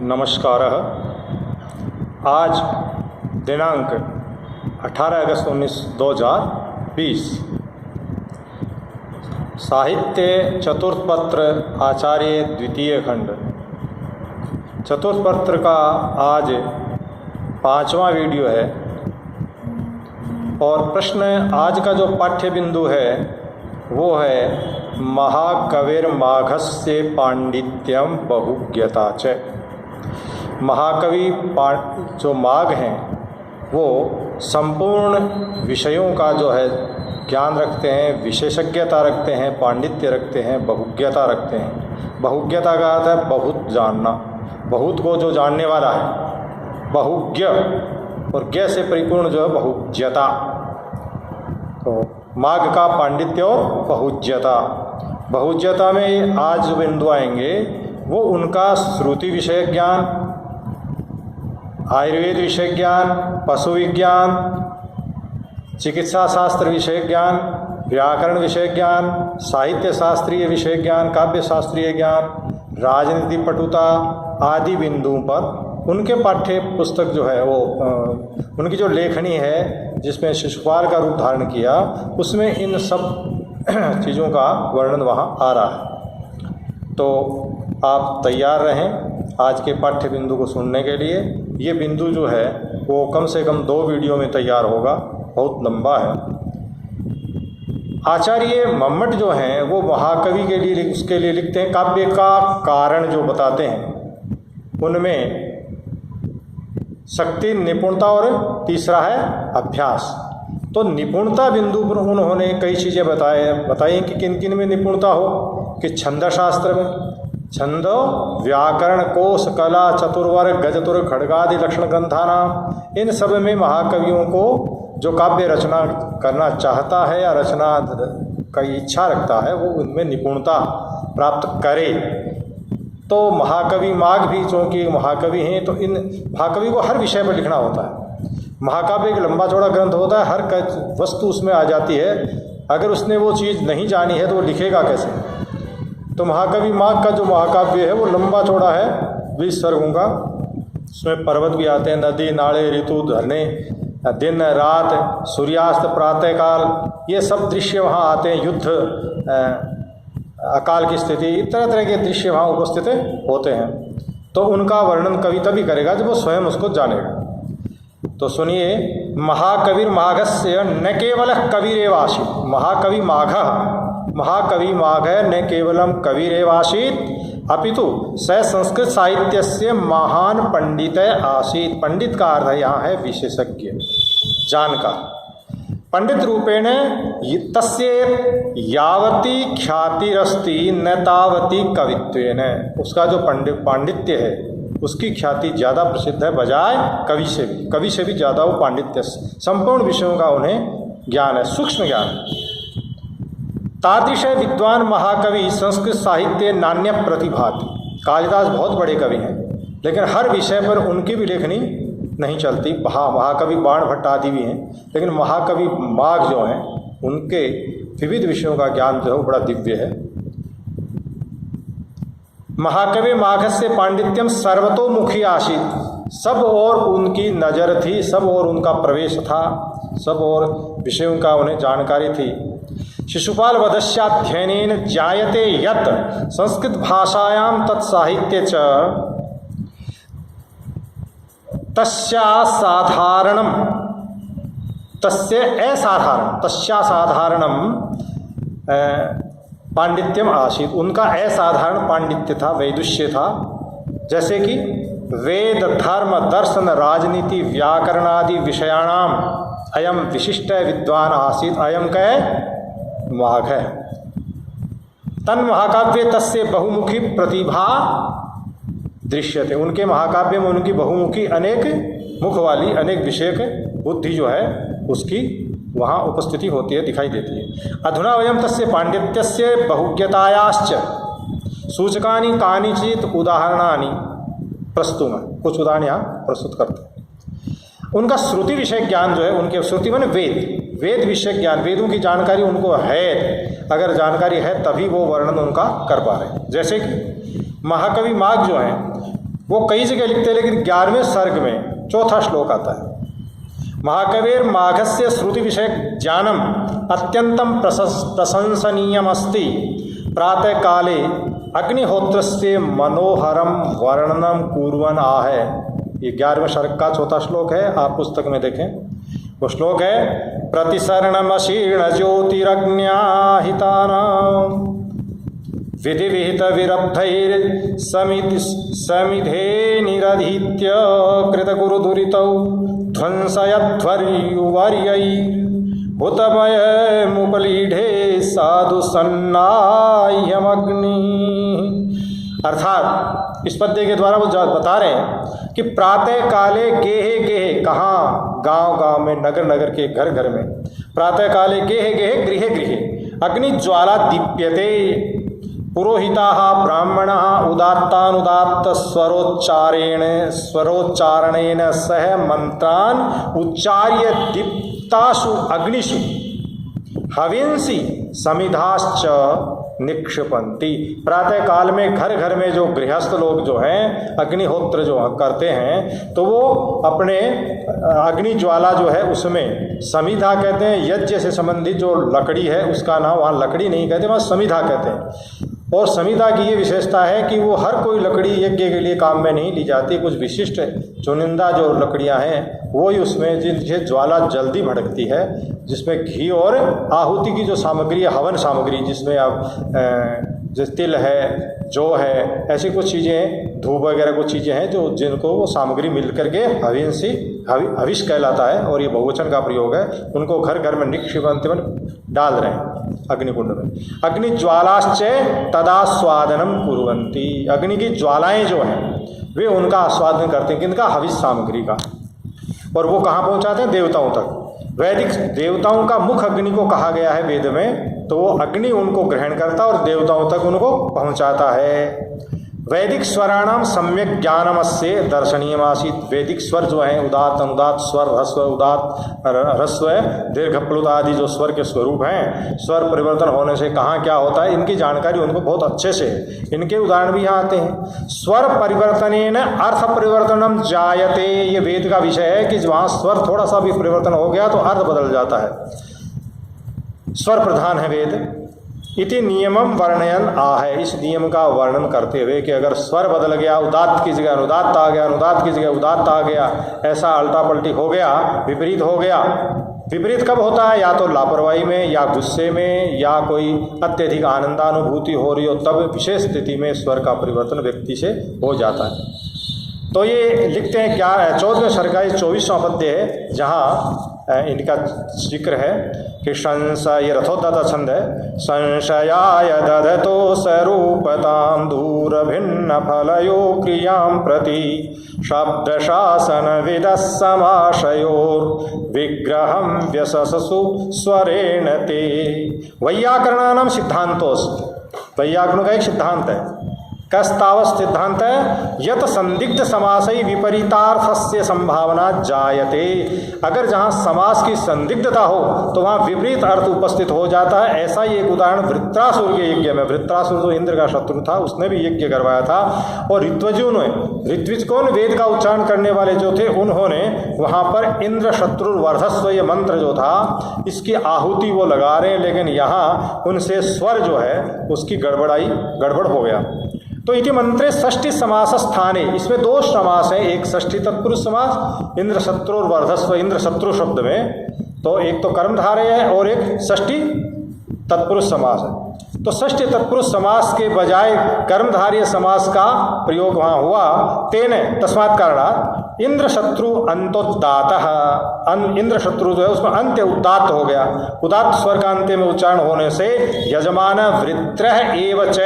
नमस्कार। आज दिनांक 18 अगस्त 2020 साहित्य चतुर्थपत्र आचार्य द्वितीय खंड चतुर्थपत्र का आज 5वां वीडियो है और प्रश्न आज का जो पाठ्य बिंदु है वो है महाकविर्माघस्य पांडित्यम बहुज्ञता च। महाकवि जो माघ हैं वो संपूर्ण विषयों का जो है ज्ञान रखते हैं, विशेषज्ञता रखते हैं, पांडित्य रखते हैं, बहुज्ञता रखते हैं। बहुज्ञता का अर्थ है बहुत जानना, बहुत को जो जानने वाला है, बहुज्ञ, और ज्ञ से परिपूर्ण जो है बहुज्ञता। तो माघ का पांडित्य और बहुज्ञता। बहुज्ञता में आज जो बिंदु आएंगे वो उनका श्रुति विषय ज्ञान, आयुर्वेद विषय ज्ञान, पशु विज्ञान, चिकित्सा शास्त्र विषय ज्ञान, व्याकरण विषय ज्ञान, साहित्य शास्त्रीय विषय ज्ञान, काव्य शास्त्रीय ज्ञान, राजनीति पटुता आदि बिंदुओं पर उनके पाठ्य पुस्तक जो है वो उनकी जो लेखनी है जिसमें शिशुपाल का रूप धारण किया उसमें इन सब चीज़ों का वर्णन वहाँ आ रहा है। तो आप तैयार रहें आज के पाठ्य बिंदु को सुनने के लिए। ये बिंदु जो है वो कम से कम 2 वीडियो में तैयार होगा, बहुत लंबा है। आचार्य मम्मट जो हैं वो महाकवि के लिए उसके लिए लिखते हैं काव्य का कारण जो बताते हैं उनमें शक्ति, निपुणता और तीसरा है अभ्यास। तो निपुणता बिंदु पर उन्होंने कई चीज़ें बताई कि किन किन में निपुणता हो, कि छंद शास्त्र में, छंद, व्याकरण, कोश, कला, चतुर्वर्ग, गजतुर, खड्गादि लक्षण ग्रंथानाम, इन सब में महाकवियों को जो काव्य रचना करना चाहता है या रचना की इच्छा रखता है वो उनमें निपुणता प्राप्त करे। तो महाकवि माघ भी चूँकि महाकवि हैं तो इन महाकवि को हर विषय पर लिखना होता है। महाकाव्य एक लंबा चौड़ा ग्रंथ होता है, हर वस्तु उसमें आ जाती है। अगर उसने वो चीज़ नहीं जानी है तो वो लिखेगा कैसे। तो महाकवि माघ का जो महाकाव्य है वो लंबा चौड़ा है, 20 सर्गों का। उसमें पर्वत भी आते हैं, नदी, नाले, ऋतु, झरने, दिन, रात, सूर्यास्त, प्रातःकाल, ये सब दृश्य वहाँ आते हैं। युद्ध, अकाल की स्थिति, तरह तरह के दृश्य वहाँ उपस्थित होते हैं। तो उनका वर्णन कवि तभी करेगा जब वो स्वयं उसको जानेगा। तो सुनिए, महाकविर माघस्य न केवल कविरेवासीत। महाकवि माघ न केवलम कविरेवासीत अपितु स संस्कृत साहित्यस्य महान पंडित आसीत। पंडित का अर्थ यहाँ है विशेषज्ञ, जानकार। पंडित रूपेण तस्य यावती ख्यातिरस्ति न तावती कवित्वेन। उसका जो पांडित्य है उसकी ख्याति ज़्यादा प्रसिद्ध है बजाय कवि से भी। कवि से भी ज़्यादा वो पांडित्य, संपूर्ण विषयों का उन्हें ज्ञान है, सूक्ष्म ज्ञान। तादृश विद्वान महाकवि संस्कृत साहित्य नान्य प्रतिभाति। कालिदास बहुत बड़े कवि हैं लेकिन हर विषय पर उनकी भी लेखनी नहीं चलती। महाकवि बाण भट्ट आदि भी हैं लेकिन महाकवि माघ जो हैं उनके विविध विषयों का ज्ञान जो है बड़ा दिव्य है। महाकवि माघ से पांडित्यम सर्वतोमुखी आसीत। सब और उनकी नज़र थी, सब और उनका प्रवेश था, सब और विषयों का उन्हें जानकारी थी। शिशुपाल वधस्याध्ययनेन जायते यत् संस्कृत भाषायां तत्साहित्ये च तस्यासाधारणम पांडित्यम आसीत। उनका असाधारण पांडित्य था, वैदुष्य था। जैसे कि वेद, धर्म, दर्शन, राजनीति, व्याकरण आदि विषयाणाम अयम विशिष्ट विद्वान आसीत। अयम कै माघ है। तन महाकाव्य तस्य बहुमुखी प्रतिभा दृश्य थे। उनके महाकाव्य में उनकी बहुमुखी, अनेक मुख वाली, अनेक विषयक बुद्धि जो है उसकी वहाँ उपस्थिति होती है, दिखाई देती है। अधुना वयम तस्य पांडित्यस्य बहुज्ञतायाश्च सूचकानि कानिचित उदाहरणानि प्रस्तुत। कुछ उदाहरण यहाँ प्रस्तुत करते हैं। उनका श्रुति विषय ज्ञान जो है, उनके श्रुति माने वेद विषय ज्ञान, वेदों की जानकारी उनको है। अगर जानकारी है तभी वो वर्णन उनका कर पा रहे हैं। जैसे कि महाकवि माघ जो हैं वो कई जगह लिखते हैं, लेकिन 11वें सर्ग में चौथा श्लोक आता है। महाकविर माघस्य श्रुति विषय ज्ञानम अत्यंतम प्रशंसनीयमस्ति प्रातः काले अग्निहोत्रस्य मनोहरम वर्णनम कुर्वन् आह। ये 11वें सर्ग का चौथा श्लोक है, आप पुस्तक में देखें। वो श्लोक है प्रतिशरणमशीर्ण ज्योतिरग्न्याहितानां विधि विहित विरब्धैर समिधे निरधीत्य कृतगुरुदुरितौ ध्वंसयध्वर्युवर्यैर्भूतमय मुपलीढे साधु सन्नाह्यमग्नि। अर्थात इस पद्य के द्वारा वो बता रहे हैं कि प्रातः काले गेहे गेहे, कहाँ, गांव गांव में, नगर नगर के, घर घर में, प्रातः काले गेहे गेहे गृहे गृहे अग्निज्वाला दीप्यते पुरोहिताः ब्राह्मणाः उदात्तानुदात्त स्वरोच्चारणेन सह मंत्रान् उच्चार्य दीप्तासु अग्निषु हविंसि समिधाश्च निक्षिपन्ति। प्रातः काल में घर घर में जो गृहस्थ लोग जो हैं अग्निहोत्र जो करते हैं, तो वो अपने अग्नि ज्वाला जो है उसमें समिधा कहते हैं, यज्ञ से संबंधित जो लकड़ी है उसका नाम वहाँ लकड़ी नहीं कहते, वहाँ समिधा कहते हैं। और समिधा की ये विशेषता है कि वो हर कोई लकड़ी यज्ञ के लिए काम में नहीं ली जाती, कुछ विशिष्ट चुनिंदा जो लकड़ियाँ हैं वो ही उसमें, जिनसे ज्वाला जल्दी भड़कती है, जिसमें घी और आहुति की जो सामग्री है, हवन सामग्री, जिसमें अब जैसे तिल है, जौ है, ऐसी कुछ चीज़ें, धूप वगैरह कुछ चीज़ें हैं जो जिनको वो सामग्री मिल करके हविष कहलाता है, और ये बहुवचन का प्रयोग है। उनको घर घर में निक्षिपन्ति डाल रहे हैं अग्निकुंड में। अग्नि ज्वालाश्च तदास्वादनम कुर्वन्ति, अग्नि की ज्वालाएं जो हैं वे उनका आस्वादन करते हैं, किनका, हविष सामग्री का। और वो कहाँ पहुँचाते हैं, देवताओं तक। वैदिक देवताओं का मुख अग्नि को कहा गया है वेद में, तो वो अग्नि उनको ग्रहण करता और देवताओं तक उनको पहुँचाता है। वैदिक स्वराणाम सम्यक ज्ञानमस्य दर्शनीयमासीत। वैदिक स्वर जो हैं, उदात्त अनुदात्त स्वर, ह्रस्व उदात्त ह्रस्व दीर्घ प्लुत आदि जो स्वर के स्वरूप हैं, स्वर परिवर्तन होने से कहाँ क्या होता है, इनकी जानकारी उनको बहुत अच्छे से, इनके उदाहरण भी यहाँ आते हैं। स्वर परिवर्तनेन अर्थ परिवर्तनम जायते, ये वेद का विषय है कि वहाँ स्वर थोड़ा सा भी परिवर्तन हो गया तो अर्थ बदल जाता है। स्वर प्रधान है वेद। इति नियमम वर्णयन आह, इस नियम का वर्णन करते हुए कि अगर स्वर बदल गया, उदात्त की जगह अनुदात्त आ गया, अनुदात्त की जगह उदात्त आ गया, ऐसा अल्टा पल्टी हो गया, विपरीत हो गया। विपरीत कब होता है, या तो लापरवाही में, या गुस्से में, या कोई अत्यधिक आनंदानुभूति हो रही हो, तब विशेष स्थिति में स्वर का परिवर्तन व्यक्ति से हो जाता है। तो ये लिखते हैं क्या, 14वें सर्ग का 24वां पद्य है, जहाँ इनका जिक्र है कि संशय, ये रथोद्दाता छंद है, संशयाय दधतो स्वरूपतां दूर भिन्न फलयो क्रियां प्रति शब्द शासन विदः समाशयोर विग्रहं व्यससु स्वरेण ते। वैयाकरणानां सिद्धांतोऽस्ति, वैयाकरणों का एक सिद्धांत है। कस्तावत सिद्धांत है, यत संदिग्ध समासई विपरीतार्थस्य संभावना जायते। अगर जहाँ समास की संदिग्धता हो तो वहाँ विपरीत अर्थ उपस्थित हो जाता है। ऐसा ही एक उदाहरण वृत्रासुर के यज्ञ में, वृत्रासुर जो इंद्र का शत्रु था, उसने भी यज्ञ करवाया था, और ऋत्विजों ने, ऋत्विज कौन, वेद का उच्चारण करने वाले जो थे, उन्होंने वहाँ पर इंद्र शत्रु वर्धस्व ये मंत्र जो था, इसकी आहुति वो लगा रहे हैं, लेकिन यहाँ उनसे स्वर जो है उसकी गड़बड़ हो गया। तो इति मंत्रे षष्ठी समास स्थाने, इसमें 2 समास हैं, एक षष्ठी तत्पुरुष समास इंद्र शत्रु और वर्धस्व, इंद्र शत्रु शब्द में, तो एक तो कर्मधारय है और एक षष्ठी तत्पुरुष समास है। तो षष्ठी तत्पुरुष समास के बजाय कर्मधारय समास का प्रयोग वहाँ हुआ। तेन तस्मात् कारणात् इंद्र शत्रु अंतोदातः, इंद्र शत्रु जो है उसमें अंत्य उदात्त हो गया। उदात्त स्वर का अंत्य में उच्चारण होने से यजमान वृत्रः एव च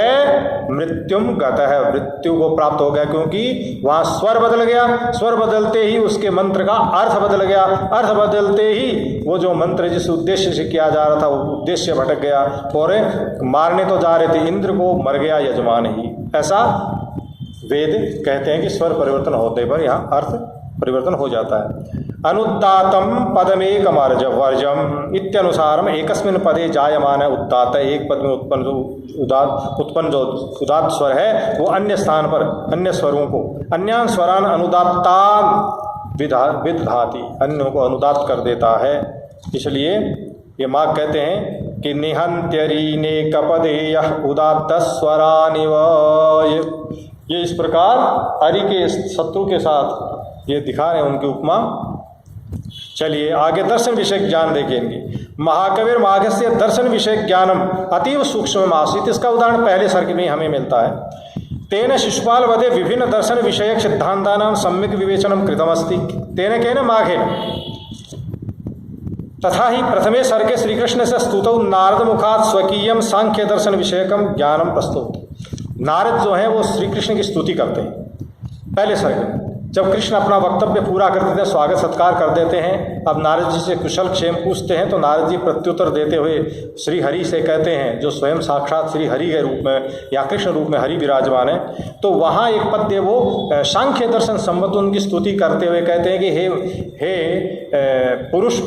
मृत्युम गतः, मृत्यु को प्राप्त हो गया, क्योंकि वहाँ स्वर बदल गया, स्वर बदलते ही उसके मंत्र का अर्थ बदल गया, अर्थ बदलते ही वो जो मंत्र जिस उद्देश्य से किया जा रहा था वो उद्देश्य भटक गया, और मारने तो जा रहे थे इंद्र को, मर गया यजमान ही। ऐसा वेद कहते हैं कि स्वर परिवर्तन होते पर यहाँ अर्थ परिवर्तन हो जाता है। अनुदातम पदमेकमर्ज वर्जम इत्यनुसारम एकस्मिन् पदे जायमान उदात्त, एक पद में उत्पन्न जो उदात्त स्वर है वो अन्य स्थान पर अन्य स्वरों को अन्यान स्वरान अनुदात्तान विदधाति, अन्यों को अनुदात कर देता है। इसलिए ये मार्ग कहते हैं कि निहंत्यरीने कपदेय उदात्त स्वरानिव, ये इस प्रकार हरि के शत्रु के साथ ये दिखा रहे हैं उनकी उपमा। चलिए आगे दर्शन विषय ज्ञान देखेंगे। महाकविर माघस्य दर्शन विषय ज्ञानम अतीव सूक्ष्म आसीत, इसका उदाहरण पहले सर्ग में हमें मिलता है। तेन शिशुपाल वधे विभिन्न दर्शन विषयक सिद्धांतानां सम्यक विवेचनम कृतमस्ति तेन केन माघेन तथा ही प्रथमे सर्गे श्रीकृष्ण से स्तुतौ नारद मुखात स्वकीयम सांख्य दर्शन विषयकम ज्ञानम प्रस्तुत। नारद जो है वो श्री कृष्ण की स्तुति करते हैं पहले सर्ग में। जब कृष्ण अपना वक्तव्य पूरा कर देते हैं, स्वागत सत्कार कर देते हैं, अब नारद जी से कुशल क्षेम पूछते हैं, तो नारद जी प्रत्युत्तर देते हुए श्री हरि से कहते हैं, जो स्वयं साक्षात श्री हरि के रूप में या कृष्ण रूप में हरि विराजमान है, तो वहाँ एक पद्य वो सांख्य दर्शन संबंध उनकी स्तुति करते हुए कहते हैं कि हे पुरुष,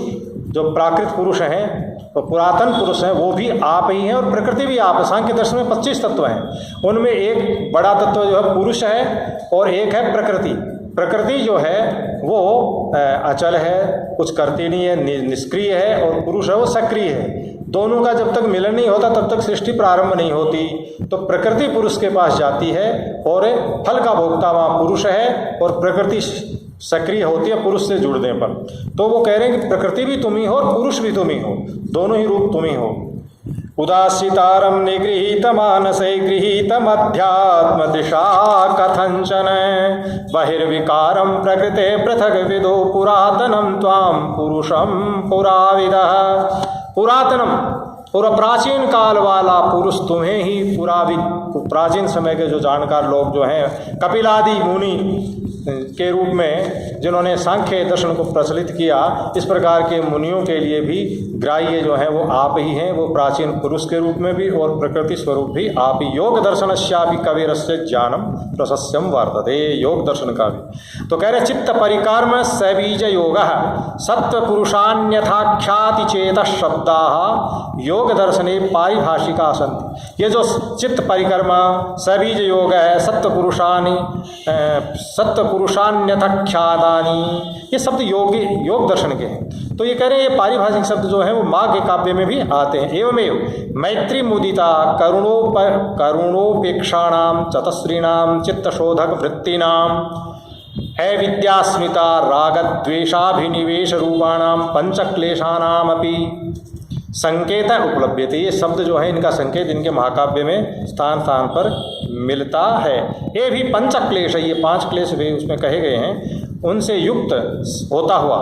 जो प्राकृत पुरुष हैं, तो पुरातन पुरुष हैं, वो भी आप ही हैं और प्रकृति भी आप है। सांख्य दर्शन में 25 तत्व हैं, उनमें एक बड़ा तत्व जो है पुरुष है और एक है प्रकृति। प्रकृति जो है वो अचल है, कुछ करती नहीं है, निष्क्रिय है, और पुरुष है वो सक्रिय है। दोनों का जब तक मिलन नहीं होता तब तक सृष्टि प्रारंभ नहीं होती। तो प्रकृति पुरुष के पास जाती है और फल का भोक्ता वहाँ पुरुष है, और प्रकृति सक्रिय होती है पुरुष से जुड़ने पर। तो वो कह रहे हैं कि प्रकृति भी तुम ही हो और पुरुष भी तुम ही हो, दोनों ही रूप तुम ही हो। उदासीतारम निगृहीत मानसे गृहीतमध्यात्म दिशा कथंचन बहिर्विकारम प्रकृते पृथक विदो पुरातनम त्वाम पुरुषम पुराविदः। पुरातनम पूरा प्राचीन काल वाला पुरुष तुम्हें ही प्राचीन समय के जो जानकार लोग जो हैं कपिलादि मुनि के रूप में जिन्होंने सांख्य दर्शन को प्रचलित किया, इस प्रकार के मुनियों के लिए भी ग्राह्य जो है वो आप ही हैं, वो प्राचीन पुरुष के रूप में भी और प्रकृति स्वरूप भी आप ही। योग दर्शनस्यापि कविरस्य ज्ञानम प्रशस्यम वर्तते, योग दर्शन का भी। तो कह रहे चित्त परिकार में सबीज योग सत्व पुरुषान्यथाख्याति चेत शब्दा योग दर्शने पारिभाषिका संति। ये जो चित्त परिक्रमा सबीज योग है, सत्व पुरुषान्यथाख्यातानि, ये शब्द योग दर्शन के हैं। तो ये कह रहे हैं ये पारिभाषिक शब्द जो है वो माघ के काव्य में भी आते हैं। एवमेव मैत्री मुदिता करुणोपेक्षाणाम चतस्रीणाम चित्तशोधक वृत्तिनाम है विद्यास्मिता रागद्वेषाभिनिवेश रूपाणाम पंचक्लेशानाम अपि संकेत उपलब्धते। ये शब्द जो है इनका संकेत इनके महाकाव्य में स्थान स्थान पर मिलता है। ये भी पंचक्लेश है, ये 5 क्लेश भी उसमें कहे गए हैं, उनसे युक्त होता हुआ,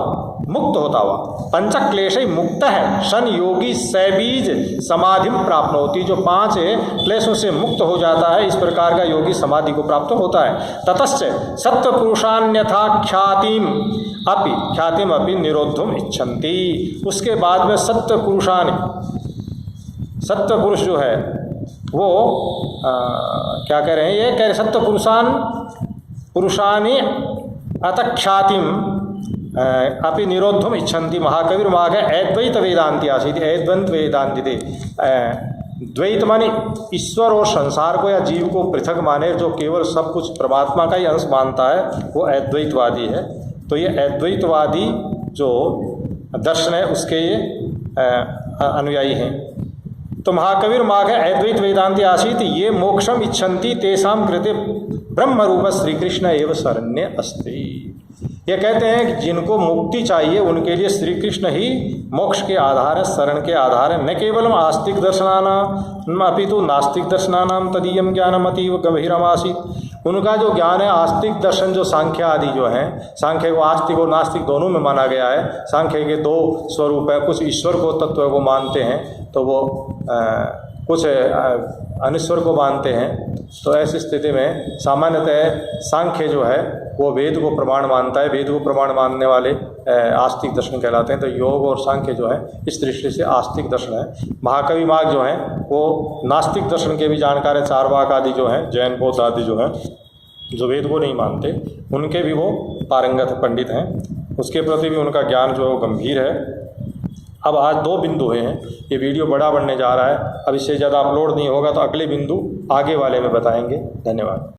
मुक्त होता हुआ। पंचक्लेश ही मुक्त है, शन योगी सबीज समाधि प्राप्त होती। जो 5 क्लेशों से मुक्त हो जाता है, इस प्रकार का योगी समाधि को प्राप्त होता है। ततश्च सत्व पुरुषान्यथा ख्यातिम अपि निरोधुम इच्छन्ति। उसके बाद में सत्व पुरुष जो है वो क्या कह रहे हैं, ये कह रहे सत्व पुरुषानि अतख्यातिम अपि निरोधुम इच्छन्ति। महाकविर माघ अद्वैत वेदांति आसीत, अद्वैत वेदांति थे। द्वैत माने ईश्वर और संसार को या जीव को पृथक माने, जो केवल सब कुछ परमात्मा का ही अंश मानता है, वो अद्वैतवादी है। तो ये अद्वैतवादी जो दर्शन है उसके ये अनुयायी हैं। तो महाकविर माघ अद्वैत वेदांति आसीत ये मोक्षम इच्छन्ति तेषाम कृते ब्रह्म रूप श्री कृष्ण एवं शरण्य अस्ति। ये कहते हैं कि जिनको मुक्ति चाहिए उनके लिए श्री कृष्ण ही मोक्ष के आधार है, शरण के आधार है। न केवलम आस्तिक दर्शनानाम अपितु नास्तिक दर्शनानाम तदीयम ज्ञानम अतीव गंभीरमासीत। उनका जो ज्ञान है आस्तिक दर्शन, जो सांख्य आदि जो हैं, सांख्य को आस्तिक और नास्तिक दोनों में माना गया है। सांख्य के 2 स्वरूप है, कुछ ईश्वर को तत्व को मानते हैं तो वो कुछ अनिश्वर को मानते हैं। तो ऐसी स्थिति में सामान्यतः सांख्य जो है वो वेद को प्रमाण मानता है, वेद को प्रमाण मानने वाले आस्तिक दर्शन कहलाते हैं। तो योग और सांख्य जो है इस दृष्टि से आस्तिक दर्शन है। महाकवि माघ जो है वो नास्तिक दर्शन के भी जानकार है। चारवाक आदि जो हैं, जैन बौद्ध आदि जो हैं, जो वेद को नहीं मानते, उनके भी वो पारंगत पंडित हैं। उसके प्रति भी उनका ज्ञान जो गंभीर है। अब आज 2 बिंदु हैं, ये वीडियो बड़ा बनने जा रहा है, अब इससे ज़्यादा अपलोड नहीं होगा तो अगले बिंदु आगे वाले में बताएंगे। धन्यवाद।